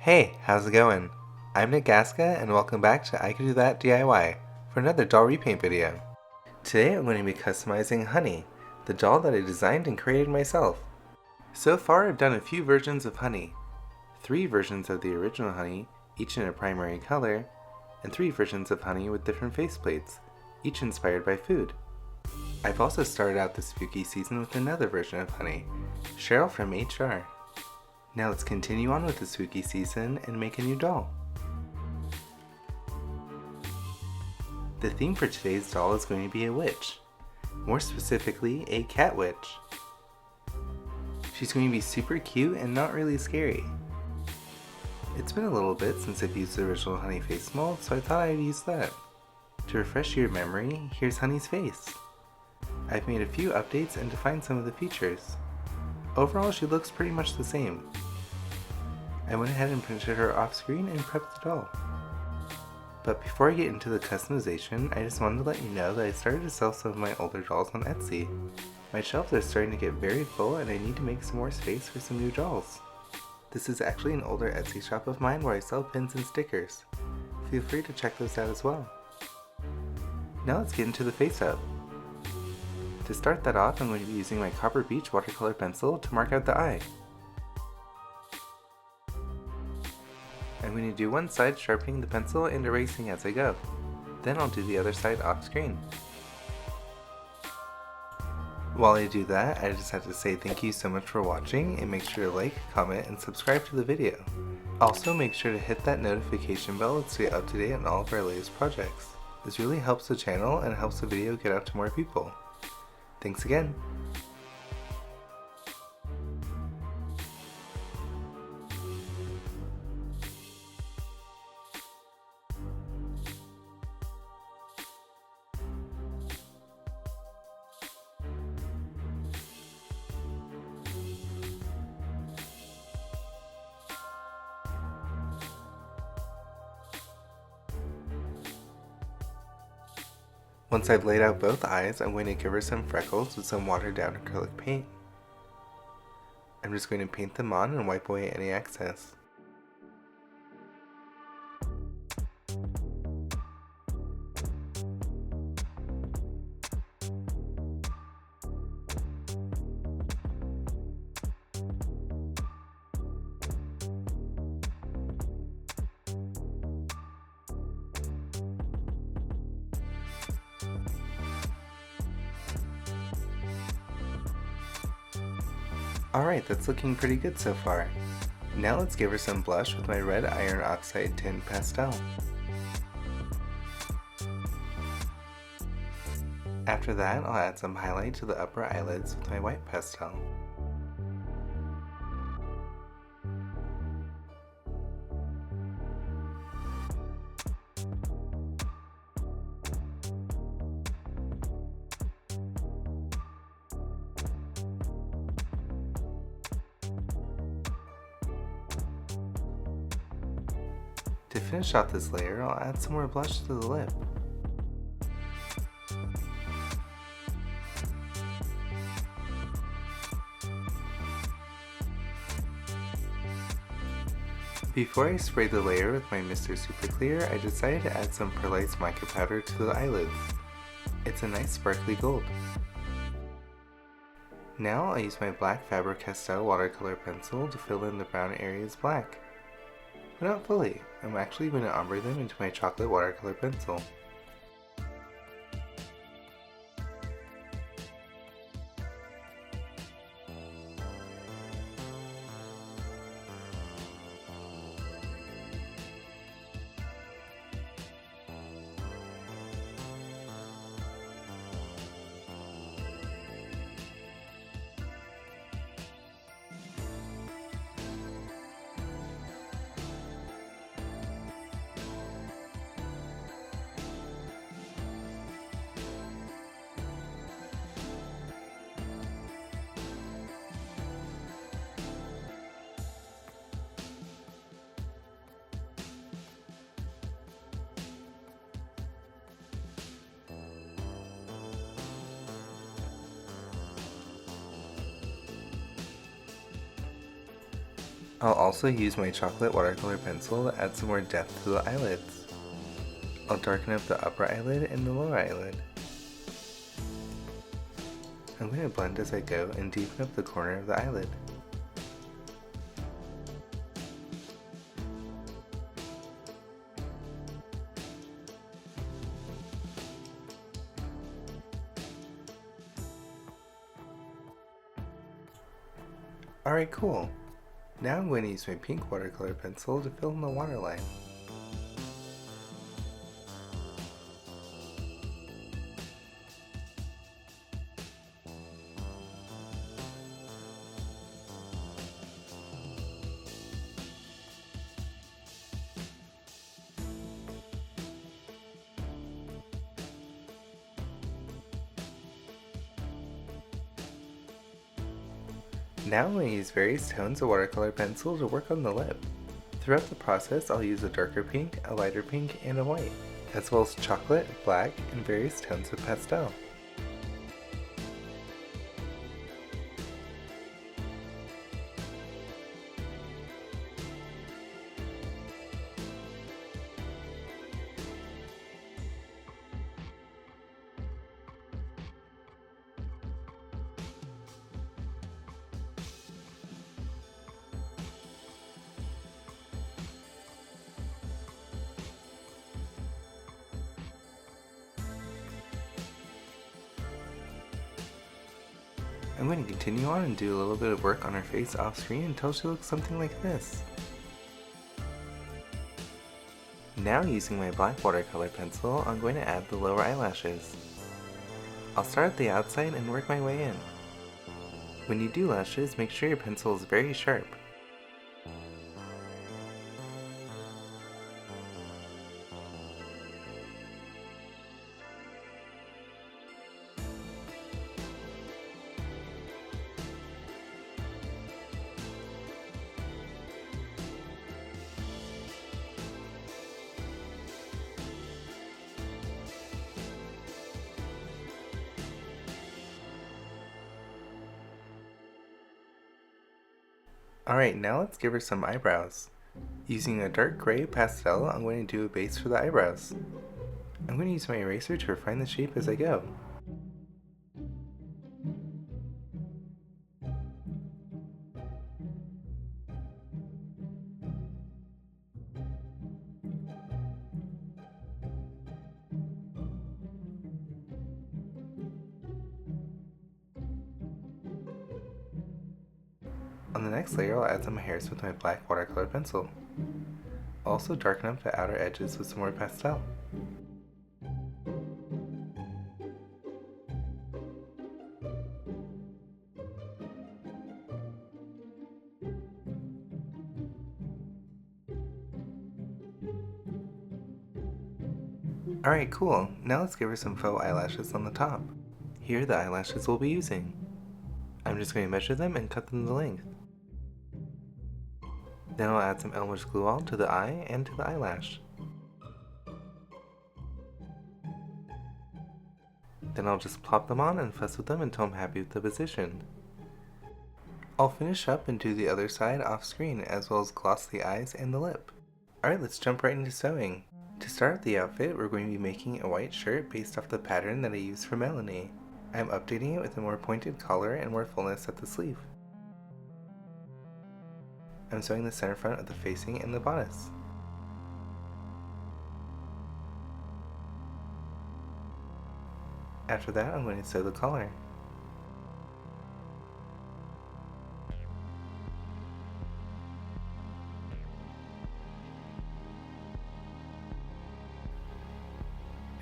Hey, how's it going? I'm Nick Gaska and welcome back to I Could Do That DIY for another doll repaint video. Today I'm going to be customizing Honey, the doll that I designed and created myself. So far I've done a few versions of Honey. 3 versions of the original Honey, each in a primary color, and 3 versions of Honey with different faceplates, each inspired by food. I've also started out the spooky season with another version of Honey, Cheryl from HR. Now let's continue on with the spooky season and make a new doll. The theme for today's doll is going to be a witch. More specifically, a cat witch. She's going to be super cute and not really scary. It's been a little bit since I've used the original Honey face mold, so I thought I'd use that. To refresh your memory, here's Honey's face. I've made a few updates and defined some of the features. Overall, she looks pretty much the same. I went ahead and printed her off screen and prepped the doll. But before I get into the customization, I just wanted to let you know that I started to sell some of my older dolls on Etsy. My shelves are starting to get very full and I need to make some more space for some new dolls. This is actually an older Etsy shop of mine where I sell pins and stickers. Feel free to check those out as well. Now let's get into the face up. To start that off, I'm going to be using my Copper Beach watercolor pencil to mark out the eye. I'm going to do one side sharpening the pencil and erasing as I go. Then I'll do the other side off screen. While I do that, I just have to say thank you so much for watching and make sure to like, comment, and subscribe to the video. Also make sure to hit that notification bell to stay up to date on all of our latest projects. This really helps the channel and helps the video get out to more people. Thanks again! Once I've laid out both eyes, I'm going to give her some freckles with some watered down acrylic paint. I'm just going to paint them on and wipe away any excess. Alright, that's looking pretty good so far. Now let's give her some blush with my red iron oxide tint pastel. After that, I'll add some highlight to the upper eyelids with my white pastel. To finish off this layer, I'll add some more blush to the lip. Before I spray the layer with my Mr. Super Clear, I decided to add some perlite mica powder to the eyelids. It's a nice sparkly gold. Now I'll use my black Faber-Castell watercolor pencil to fill in the brown areas black. But not fully. I'm actually going to ombre them into my chocolate watercolor pencil. I'll also use my chocolate watercolor pencil to add some more depth to the eyelids. I'll darken up the upper eyelid and the lower eyelid. I'm going to blend as I go and deepen up the corner of the eyelid. Alright, cool. Now I'm going to use my pink watercolor pencil to fill in the waterline. Now I'm going to use various tones of watercolor pencil to work on the lip. Throughout the process, I'll use a darker pink, a lighter pink, and a white, as well as chocolate, black, and various tones of pastel. I'm going to continue on and do a little bit of work on her face off screen until she looks something like this. Now using my black watercolor pencil, I'm going to add the lower eyelashes. I'll start at the outside and work my way in. When you do lashes, make sure your pencil is very sharp. Alright, now let's give her some eyebrows. Using a dark gray pastel, I'm going to do a base for the eyebrows. I'm going to use my eraser to refine the shape as I go. On the next layer, I'll add some hairs with my black watercolor pencil. I'll also darken up the outer edges with some more pastel. Alright, cool. Now let's give her some faux eyelashes on the top. Here are the eyelashes we'll be using. I'm just going to measure them and cut them to length. Then I'll add some Elmer's glue all to the eye and to the eyelash. Then I'll just plop them on and fuss with them until I'm happy with the position. I'll finish up and do the other side off screen, as well as gloss the eyes and the lip. Alright, let's jump right into sewing. To start the outfit, we're going to be making a white shirt based off the pattern that I used for Melanie. I'm updating it with a more pointed collar and more fullness at the sleeve. I'm sewing the center front of the facing and the bodice. After that, I'm going to sew the collar.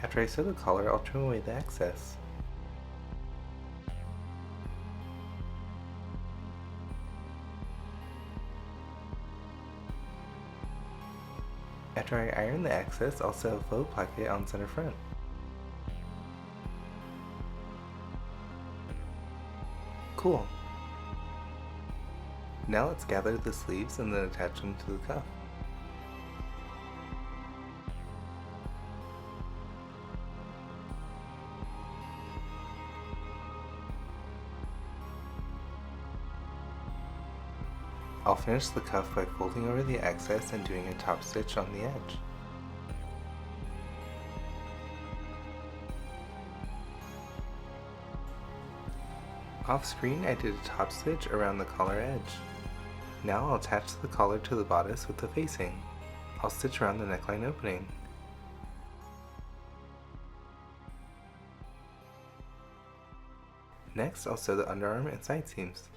After I sew the collar, I'll trim away the excess. After I iron the excess, I'll sew a faux placket on center front. Cool. Now let's gather the sleeves and then attach them to the cuff. I'll finish the cuff by folding over the excess and doing a top stitch on the edge. Off screen, I did a top stitch around the collar edge. Now I'll attach the collar to the bodice with the facing. I'll stitch around the neckline opening. Next, I'll sew the underarm and side seams.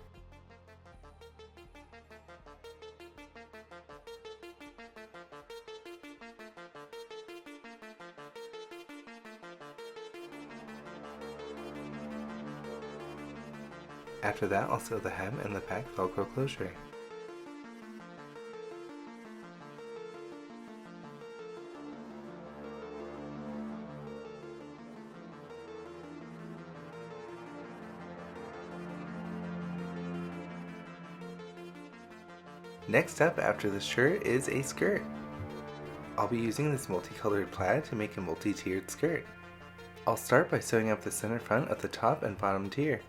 After that, I'll sew the hem and the back Velcro closure. Next up after the shirt is a skirt. I'll be using this multicolored plaid to make a multi-tiered skirt. I'll start by sewing up the center front of the top and bottom tier.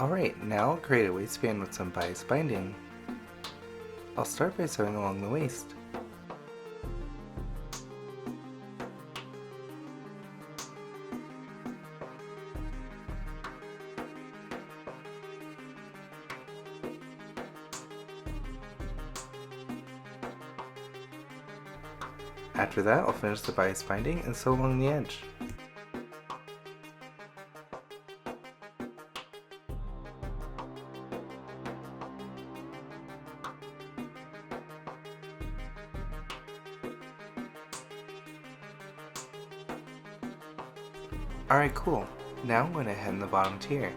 Alright, now I'll create a waistband with some bias binding. I'll start by sewing along the waist. After that, I'll finish the bias binding and sew along the edge. Alright, cool. Now I'm going to hem the bottom tier.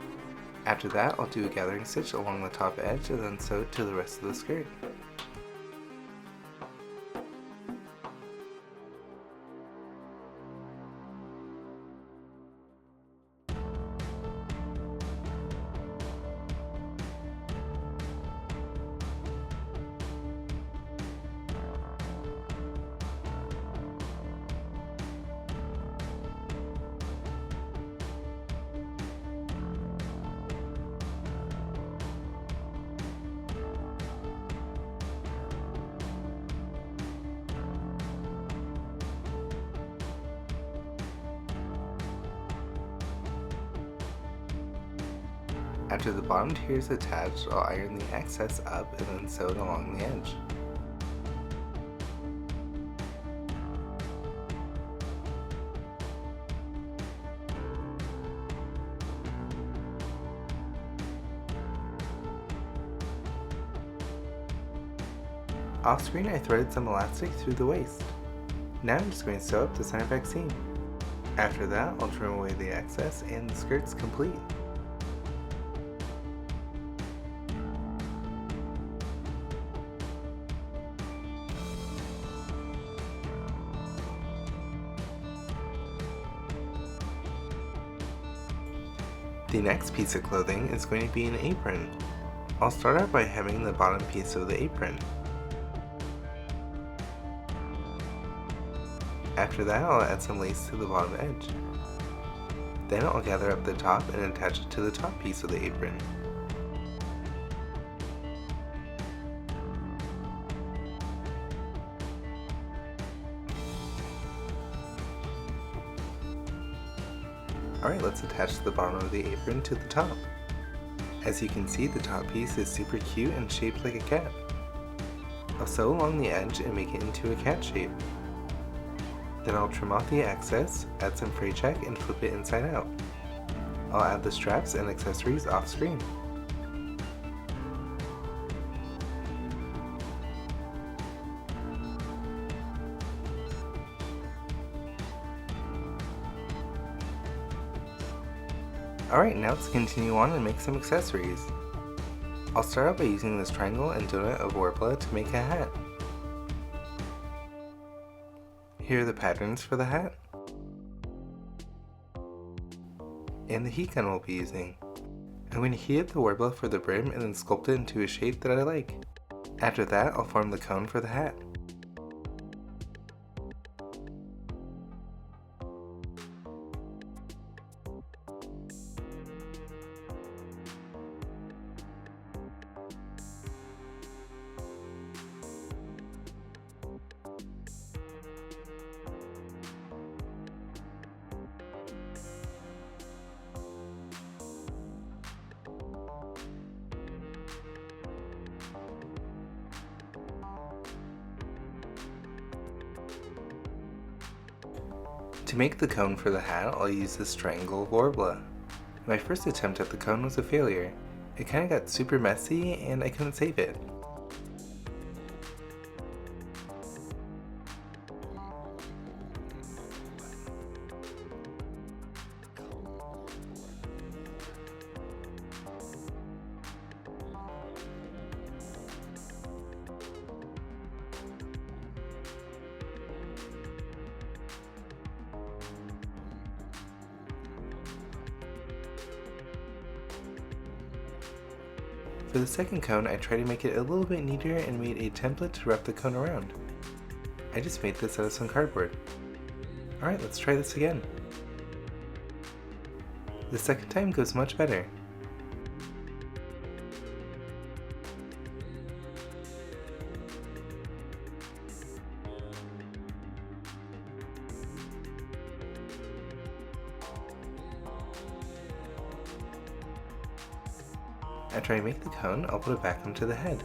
After that, I'll do a gathering stitch along the top edge and then sew it to the rest of the skirt. After the bottom tier is attached, I'll iron the excess up and then sew it along the edge. Off screen, I threaded some elastic through the waist. Now I'm just going to sew up the center back seam. After that, I'll trim away the excess and the skirt's complete. The next piece of clothing is going to be an apron. I'll start out by hemming the bottom piece of the apron. After that, I'll add some lace to the bottom edge. Then I'll gather up the top and attach it to the top piece of the apron. Alright, let's attach the bottom of the apron to the top. As you can see, the top piece is super cute and shaped like a cat. I'll sew along the edge and make it into a cat shape. Then I'll trim off the excess, add some fray check, and flip it inside out. I'll add the straps and accessories off screen. Alright, now let's continue on and make some accessories. I'll start out by using this triangle and donut of Warpla to make a hat. Here are the patterns for the hat and the heat gun we'll be using. I'm going to heat up the warbler for the brim and then sculpt it into a shape that I like. After that, I'll form the cone for the hat. To make the cone for the hat, I'll use this triangle warbler. My first attempt at the cone was a failure. It kinda got super messy and I couldn't save it. For the second cone, I tried to make it a little bit neater and made a template to wrap the cone around. I just made this out of some cardboard. Alright, let's try this again. The second time goes much better. After I make the cone, I'll put it back onto the head.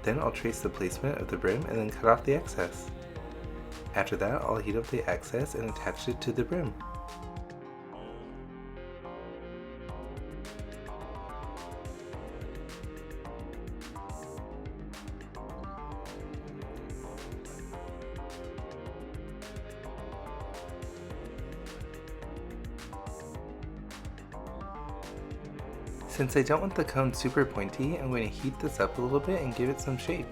Then I'll trace the placement of the brim and then cut off the excess. After that, I'll heat up the excess and attach it to the brim. Since I don't want the cone super pointy, I'm going to heat this up a little bit and give it some shape.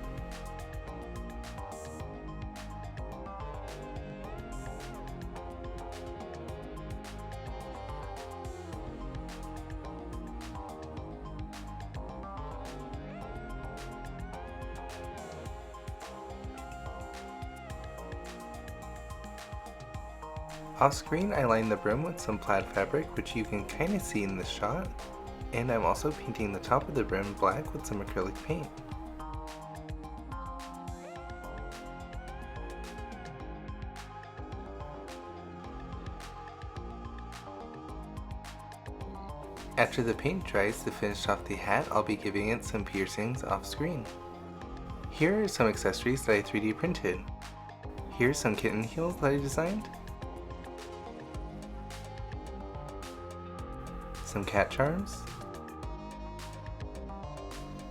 Off screen, I line the brim with some plaid fabric, which you can kind of see in this shot. And I'm also painting the top of the brim black with some acrylic paint. After the paint dries to finish off the hat, I'll be giving it some piercings off screen. Here are some accessories that I 3D printed. Here's some kitten heels that I designed. Some cat charms.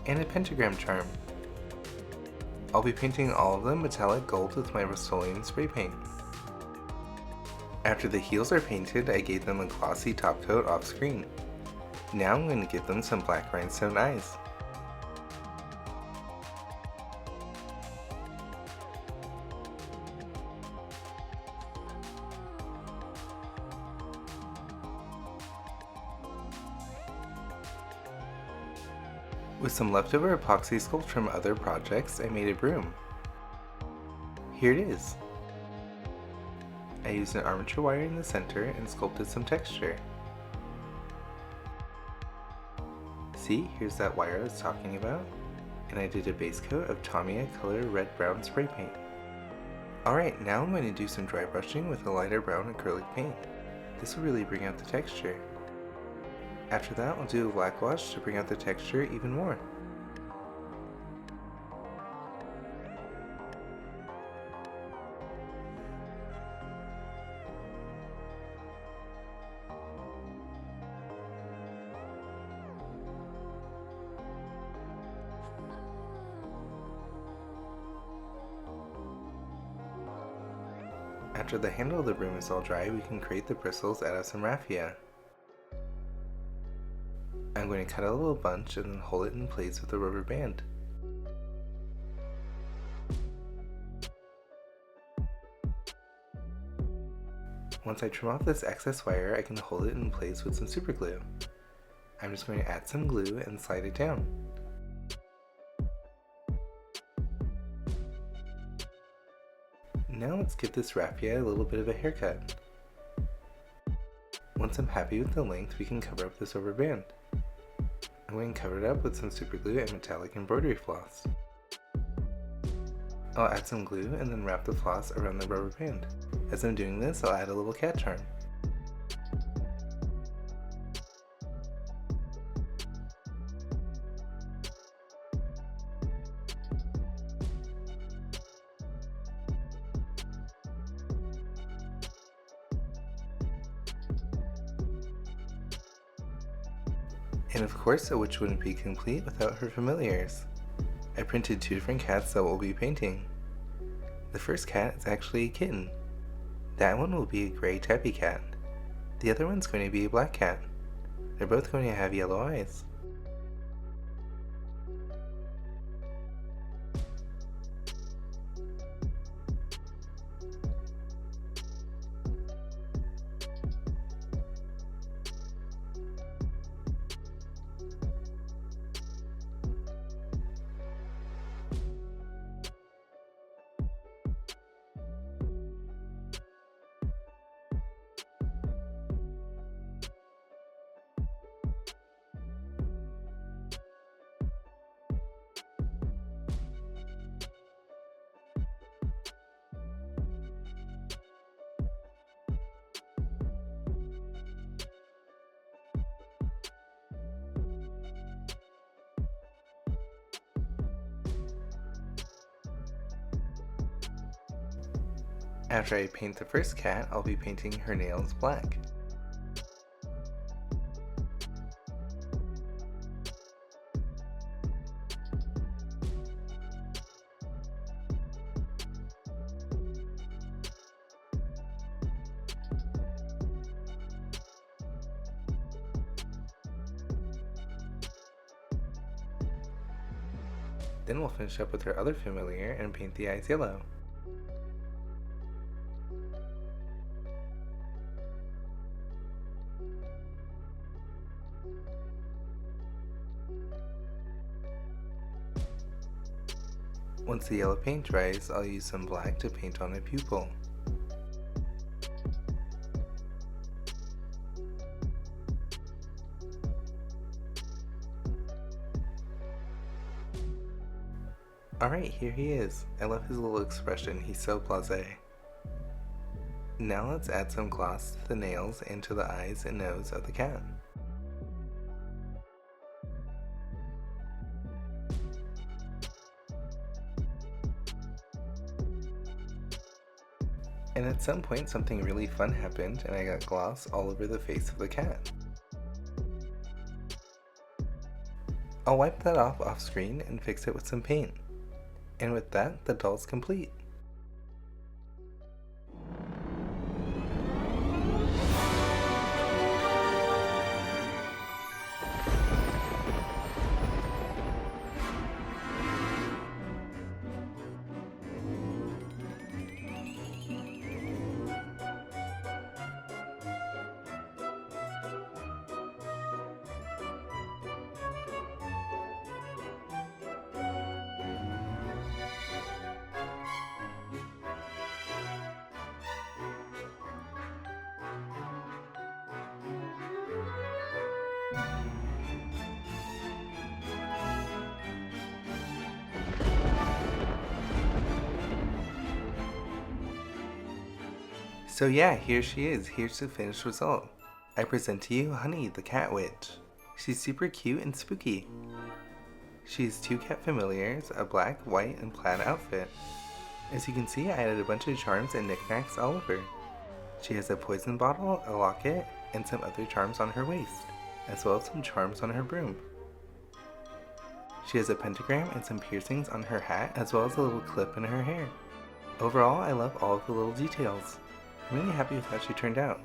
And a pentagram charm. I'll be painting all of them metallic gold with my Rust-Oleum spray paint. After the heels are painted, I gave them a glossy top coat off screen. Now I'm going to give them some black rhinestone eyes. With some leftover epoxy sculpt from other projects, I made a broom. Here it is. I used an armature wire in the center and sculpted some texture. See, here's that wire I was talking about. And I did a base coat of Tamiya color red brown spray paint. Alright, now I'm going to do some dry brushing with a lighter brown acrylic paint. This will really bring out the texture. After that, I'll do a black wash to bring out the texture even more. After the handle of the broom is all dry, we can create the bristles out of some raffia. I'm going to cut a little bunch and then hold it in place with a rubber band. Once I trim off this excess wire, I can hold it in place with some super glue. I'm just going to add some glue and slide it down. Now let's give this raffia a little bit of a haircut. Once I'm happy with the length, we can cover up this rubber band. I'm going to cover it up with some super glue and metallic embroidery floss. I'll add some glue and then wrap the floss around the rubber band. As I'm doing this, I'll add a little cat charm. And of course, a witch wouldn't be complete without her familiars. I printed 2 different cats that we'll be painting. The first cat is actually a kitten. That one will be a gray tabby cat. The other one's going to be a black cat. They're both going to have yellow eyes. After I paint the first cat, I'll be painting her nails black. Then we'll finish up with her other familiar and paint the eyes yellow. Once the yellow paint dries, I'll use some black to paint on a pupil. Alright, here he is. I love his little expression, he's so blasé. Now let's add some gloss to the nails and to the eyes and nose of the cat. And at some point something really fun happened and I got gloss all over the face of the cat. I'll wipe that off screen and fix it with some paint. And with that, the doll's complete. So yeah, here she is. Here's the finished result. I present to you Honey, the cat witch. She's super cute and spooky. She has 2 cat familiars, a black, white, and plaid outfit. As you can see, I added a bunch of charms and knickknacks all over. She has a poison bottle, a locket, and some other charms on her waist, as well as some charms on her broom. She has a pentagram and some piercings on her hat, as well as a little clip in her hair. Overall, I love all of the little details. I'm really happy with how she turned out.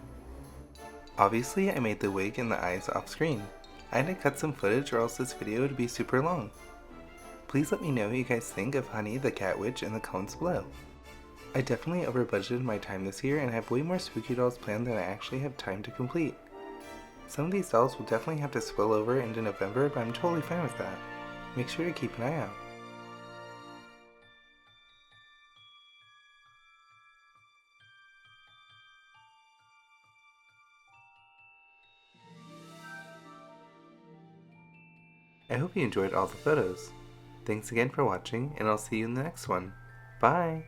Obviously, I made the wig and the eyes off screen. I had to cut some footage or else this video would be super long. Please let me know what you guys think of Honey the Cat Witch in the comments below. I definitely over budgeted my time this year and have way more spooky dolls planned than I actually have time to complete. Some of these dolls will definitely have to spill over into November, but I'm totally fine with that. Make sure to keep an eye out. I hope you enjoyed all the photos. Thanks again for watching, and I'll see you in the next one. Bye!